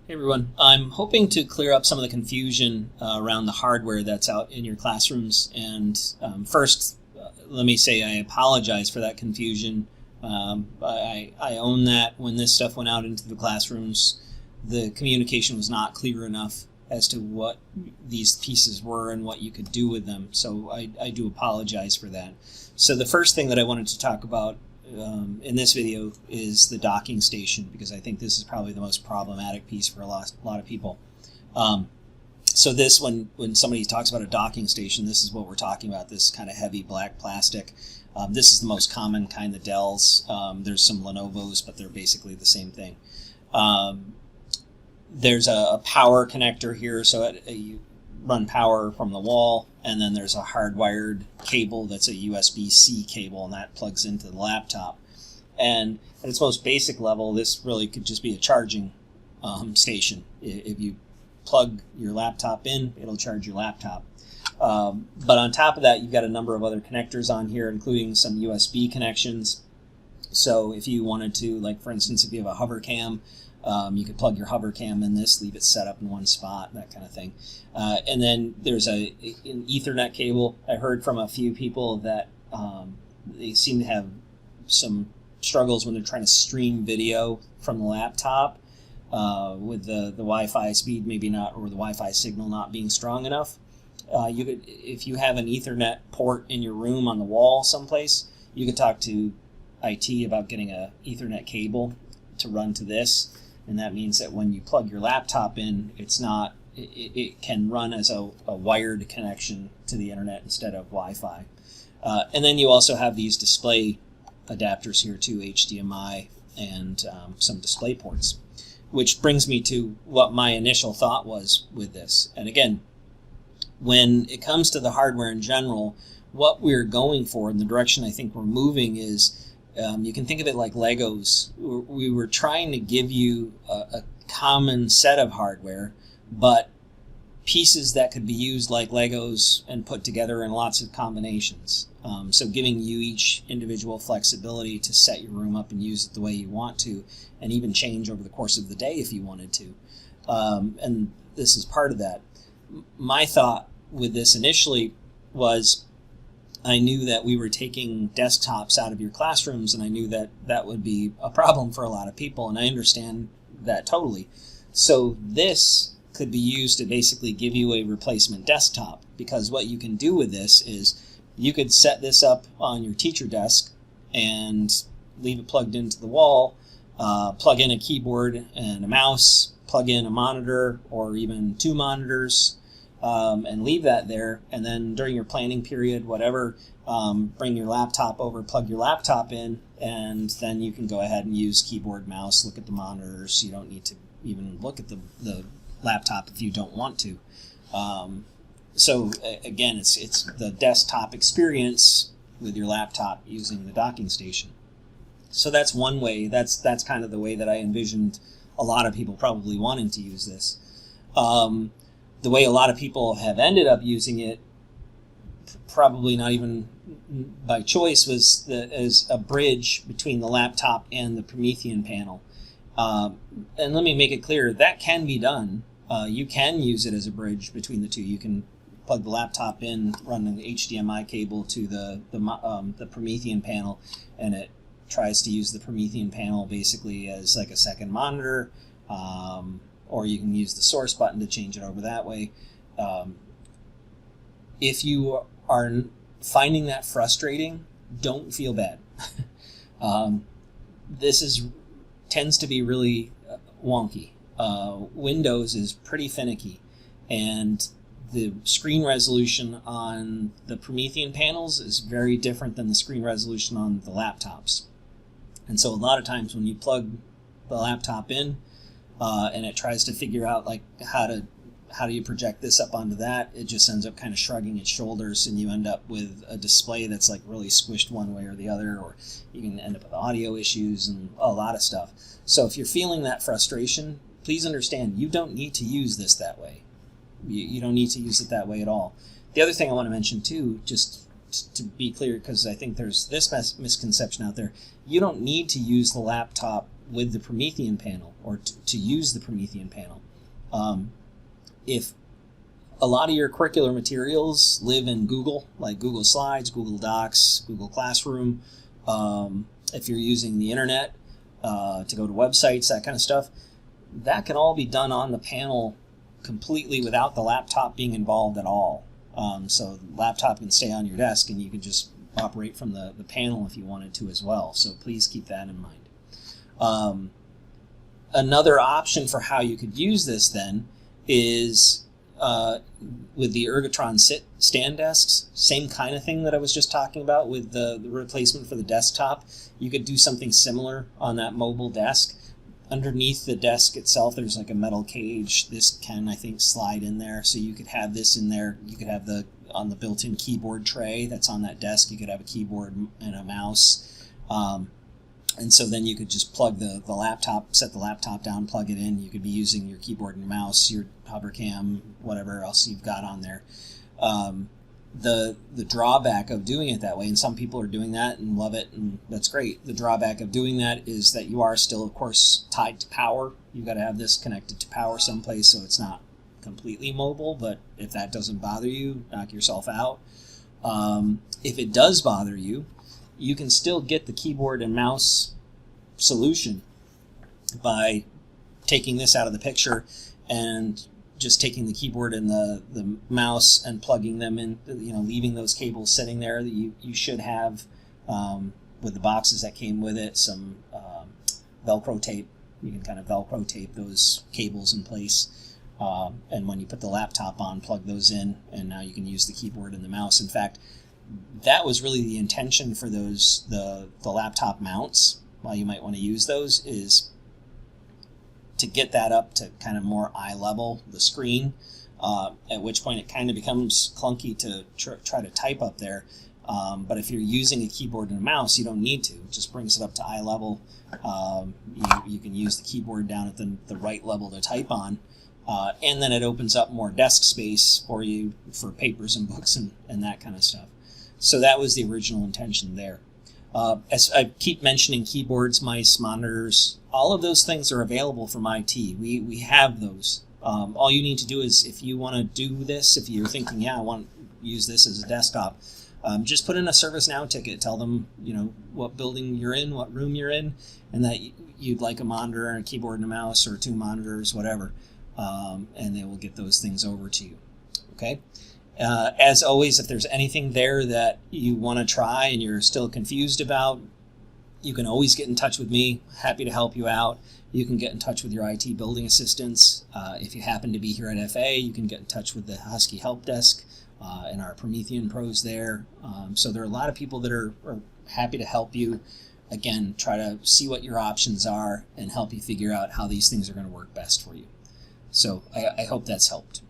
Hey everyone, I'm hoping to clear up some of the confusion around the hardware that's out in your classrooms. And first, let me say I apologize for that confusion. I own that when this stuff went out into the classrooms, the communication was not clear enough as to what these pieces were and what you could do with them. So I do apologize for that. So the first thing that I wanted to talk about in this video is the docking station, because I think this is probably the most problematic piece for a lot of people. So this, when somebody talks about a docking station, this is what we're talking about, this kind of heavy black plastic. This is the most common kind, the Dells. There's some Lenovo's, but they're basically the same thing. There's a power connector here, so you run power from the wall, and then there's a hardwired cable that's a USB-C cable, and that plugs into the laptop. And at its most basic level, this really could just be a charging station. If you plug your laptop in, it'll charge your laptop. But on top of that, you've got a number of other connectors on here, including some USB connections. So if you wanted to, like for instance, if you have a hover cam, you could plug your hover cam in this, leave it set up in one spot, that kind of thing. And then there's an Ethernet cable. I heard from a few people that they seem to have some struggles when they're trying to stream video from the laptop with the Wi-Fi speed maybe not, or the Wi-Fi signal not being strong enough. You could, if you have an Ethernet port in your room on the wall someplace, you could talk to IT about getting a Ethernet cable to run to this. And that means that when you plug your laptop in, it can run as a wired connection to the internet instead of Wi-Fi. And then you also have these display adapters here too, HDMI and some display ports, which brings me to what my initial thought was with this. And again, when it comes to the hardware in general, what we're going for and the direction I think we're moving is, you can think of it like Legos. We were trying to give you a common set of hardware, but pieces that could be used like Legos and put together in lots of combinations. So giving you each individual flexibility to set your room up and use it the way you want to, and even change over the course of the day if you wanted to. And this is part of that. My thought with this initially was, I knew that we were taking desktops out of your classrooms, and I knew that that would be a problem for a lot of people, and I understand that totally. So this could be used to basically give you a replacement desktop, because what you can do with this is you could set this up on your teacher desk and leave it plugged into the wall, plug in a keyboard and a mouse, plug in a monitor or even two monitors, and leave that there, and then during your planning period, whatever, bring your laptop over, plug your laptop in, and then you can go ahead and use keyboard, mouse, look at the monitors. You don't need to even look at the laptop if you don't want to. So again, it's the desktop experience with your laptop using the docking station. So that's one way. That's kind of the way that I envisioned a lot of people probably wanting to use this. The way a lot of people have ended up using it, probably not even by choice, was as a bridge between the laptop and the Promethean panel. And let me make it clear, that can be done. You can use it as a bridge between the two. You can plug the laptop in, run an HDMI cable to the Promethean panel, and it tries to use the Promethean panel basically as like a second monitor. Or you can use the source button to change it over that way. If you are finding that frustrating, don't feel bad. This tends to be really wonky. Windows is pretty finicky, and the screen resolution on the Promethean panels is very different than the screen resolution on the laptops. And so a lot of times when you plug the laptop in, and it tries to figure out like how do you project this up onto that, it just ends up kind of shrugging its shoulders, and you end up with a display that's like really squished one way or the other, or you can end up with audio issues and a lot of stuff. So if you're feeling that frustration, please understand you don't need to use this that way. You don't need to use it that way at all. The other thing I want to mention too, just to be clear, because I think there's this misconception out there, you don't need to use the laptop with the Promethean panel, or to use the Promethean panel. If a lot of your curricular materials live in Google, like Google Slides, Google Docs, Google Classroom, if you're using the internet to go to websites, that kind of stuff, that can all be done on the panel completely without the laptop being involved at all. So the laptop can stay on your desk and you can just operate from the panel if you wanted to as well. So please keep that in mind. Another option for how you could use this then is with the Ergotron stand desks, same kind of thing that I was just talking about with the replacement for the desktop. You could do something similar on that mobile desk. Underneath the desk itself, there's like a metal cage. This can, I think, slide in there. So you could have this in there. You could have on the built-in keyboard tray that's on that desk, you could have a keyboard and a mouse. And so then you could just plug the laptop, set the laptop down, plug it in. You could be using your keyboard and mouse, your HoverCam, whatever else you've got on there. The drawback of doing it that way, and some people are doing that and love it, and that's great. The drawback of doing that is that you are still, of course, tied to power. You've got to have this connected to power someplace so it's not completely mobile, but if that doesn't bother you, knock yourself out. If it does bother you, you can still get the keyboard and mouse solution by taking this out of the picture and just taking the keyboard and the mouse and plugging them in, leaving those cables sitting there. That you should have, with the boxes that came with it, some Velcro tape. You can kind of Velcro tape those cables in place. And when you put the laptop on, plug those in, and now you can use the keyboard and the mouse. In fact, that was really the intention for the laptop mounts. Why you might want to use those is to get that up to kind of more eye level, the screen, at which point it kind of becomes clunky to try to type up there. But if you're using a keyboard and a mouse, you don't need to. It just brings it up to eye level. You can use the keyboard down at the right level to type on. And then it opens up more desk space for you for papers and books and that kind of stuff. So that was the original intention there. As I keep mentioning, keyboards, mice, monitors, all of those things are available from IT. We have those. All you need to do is, if you want to do this, if you're thinking, I want to use this as a desktop, just put in a ServiceNow ticket. Tell them, what building you're in, what room you're in, and that you'd like a monitor and a keyboard and a mouse, or 2 monitors, whatever, and they will get those things over to you. Okay. As always, if there's anything there that you want to try and you're still confused about, you can always get in touch with me. Happy to help you out. You can get in touch with your IT building assistants. If you happen to be here at FA, you can get in touch with the Husky Help Desk and our Promethean pros there. So there are a lot of people that are happy to help you. Again, try to see what your options are and help you figure out how these things are going to work best for you. So I hope that's helped.